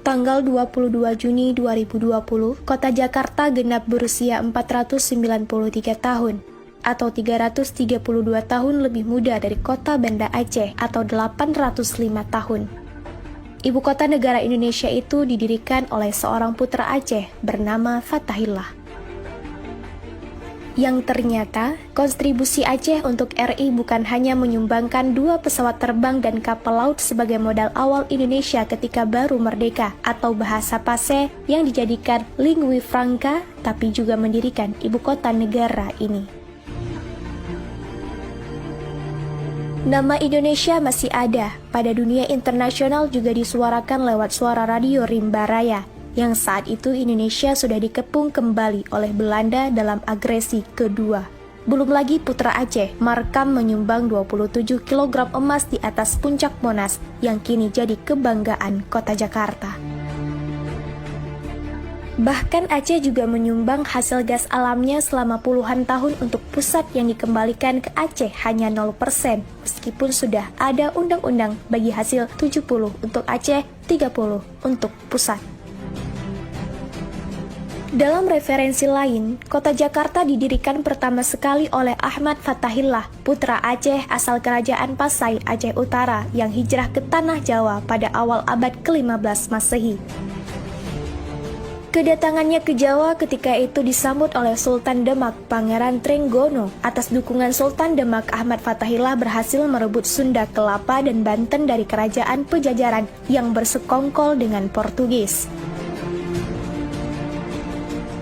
Tanggal 22 Juni 2020, Kota Jakarta genap berusia 493 tahun, atau 332 tahun lebih muda dari Kota Banda Aceh atau 805 tahun. Ibu kota negara Indonesia itu didirikan oleh seorang putra Aceh bernama Fathahillah. Yang ternyata, kontribusi Aceh untuk RI bukan hanya menyumbangkan 2 pesawat terbang dan kapal laut sebagai modal awal Indonesia ketika baru merdeka atau bahasa Pase yang dijadikan lingua franca, tapi juga mendirikan ibu kota negara ini. Nama Indonesia masih ada, pada dunia internasional juga disuarakan lewat suara radio Rimba Raya, yang saat itu Indonesia sudah dikepung kembali oleh Belanda dalam agresi kedua. Belum lagi putra Aceh, Markam menyumbang 27 kg emas di atas puncak Monas yang kini jadi kebanggaan kota Jakarta. Bahkan Aceh juga menyumbang hasil gas alamnya selama puluhan tahun untuk pusat yang dikembalikan ke Aceh hanya 0%, meskipun sudah ada undang-undang bagi hasil 70 untuk Aceh, 30 untuk pusat. Dalam referensi lain, kota Jakarta didirikan pertama sekali oleh Ahmad Fathahillah, putra Aceh asal kerajaan Pasai, Aceh Utara, yang hijrah ke Tanah Jawa pada awal abad ke-15 Masehi. Kedatangannya ke Jawa ketika itu disambut oleh Sultan Demak, Pangeran Trenggono. Atas dukungan Sultan Demak, Ahmad Fathahillah berhasil merebut Sunda Kelapa dan Banten dari kerajaan Pejajaran yang bersekongkol dengan Portugis.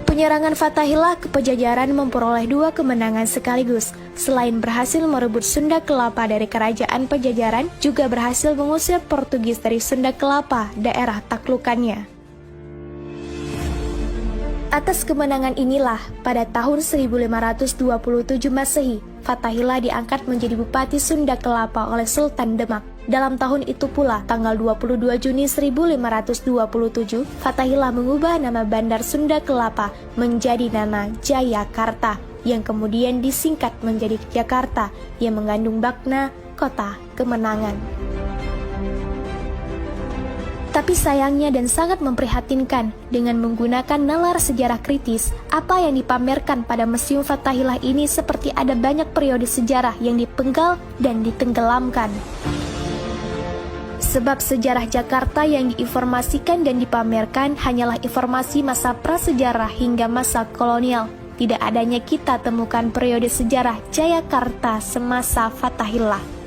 Penyerangan Fathahillah ke Pejajaran memperoleh 2 kemenangan sekaligus. Selain berhasil merebut Sunda Kelapa dari kerajaan Pejajaran, juga berhasil mengusir Portugis dari Sunda Kelapa, daerah taklukannya. Atas kemenangan inilah, pada tahun 1527 Masehi, Fathahillah diangkat menjadi Bupati Sunda Kelapa oleh Sultan Demak. Dalam tahun itu pula, tanggal 22 Juni 1527, Fathahillah mengubah nama Bandar Sunda Kelapa menjadi nama Jayakarta, yang kemudian disingkat menjadi Jakarta, yang mengandung makna kota kemenangan. Tapi sayangnya dan sangat memprihatinkan, dengan menggunakan nalar sejarah kritis, apa yang dipamerkan pada Museum Fathahillah ini seperti ada banyak periode sejarah yang dipenggal dan ditenggelamkan. Sebab sejarah Jakarta yang diinformasikan dan dipamerkan hanyalah informasi masa prasejarah hingga masa kolonial. Tidak adanya kita temukan periode sejarah Jayakarta semasa Fathahillah.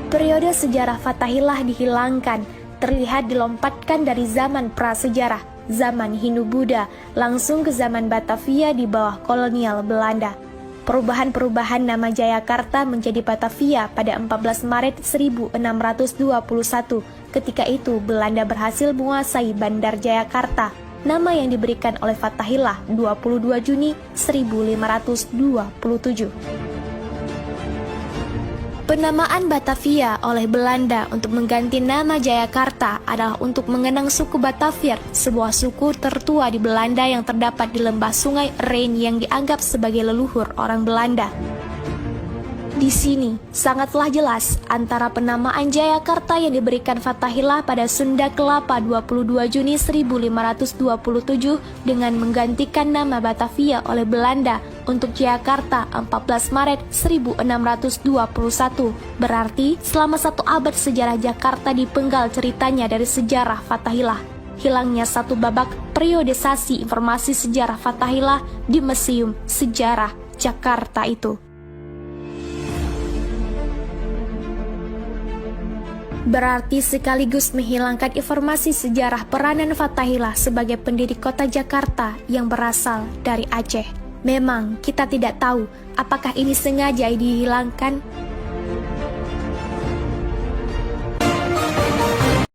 Periode sejarah Fathahillah dihilangkan, terlihat dilompatkan dari zaman prasejarah, zaman Hindu-Buddha, langsung ke zaman Batavia di bawah kolonial Belanda. Perubahan-perubahan nama Jayakarta menjadi Batavia pada 14 Maret 1621. Ketika itu Belanda berhasil menguasai Bandar Jayakarta, nama yang diberikan oleh Fathahillah 22 Juni 1527. Penamaan Batavia oleh Belanda untuk mengganti nama Jayakarta adalah untuk mengenang suku Batavia, sebuah suku tertua di Belanda yang terdapat di lembah Sungai Rhein yang dianggap sebagai leluhur orang Belanda. Di sini sangatlah jelas antara penamaan Jayakarta yang diberikan Fathahillah pada Sunda Kelapa 22 Juni 1527 dengan menggantikan nama Batavia oleh Belanda untuk Jayakarta 14 Maret 1621. Berarti selama 1 abad sejarah Jakarta dipenggal ceritanya dari sejarah Fathahillah. Hilangnya 1 babak periodisasi informasi sejarah Fathahillah di Museum Sejarah Jakarta itu. Berarti sekaligus menghilangkan informasi sejarah peranan Fathahillah sebagai pendiri kota Jakarta yang berasal dari Aceh. Memang kita tidak tahu apakah ini sengaja dihilangkan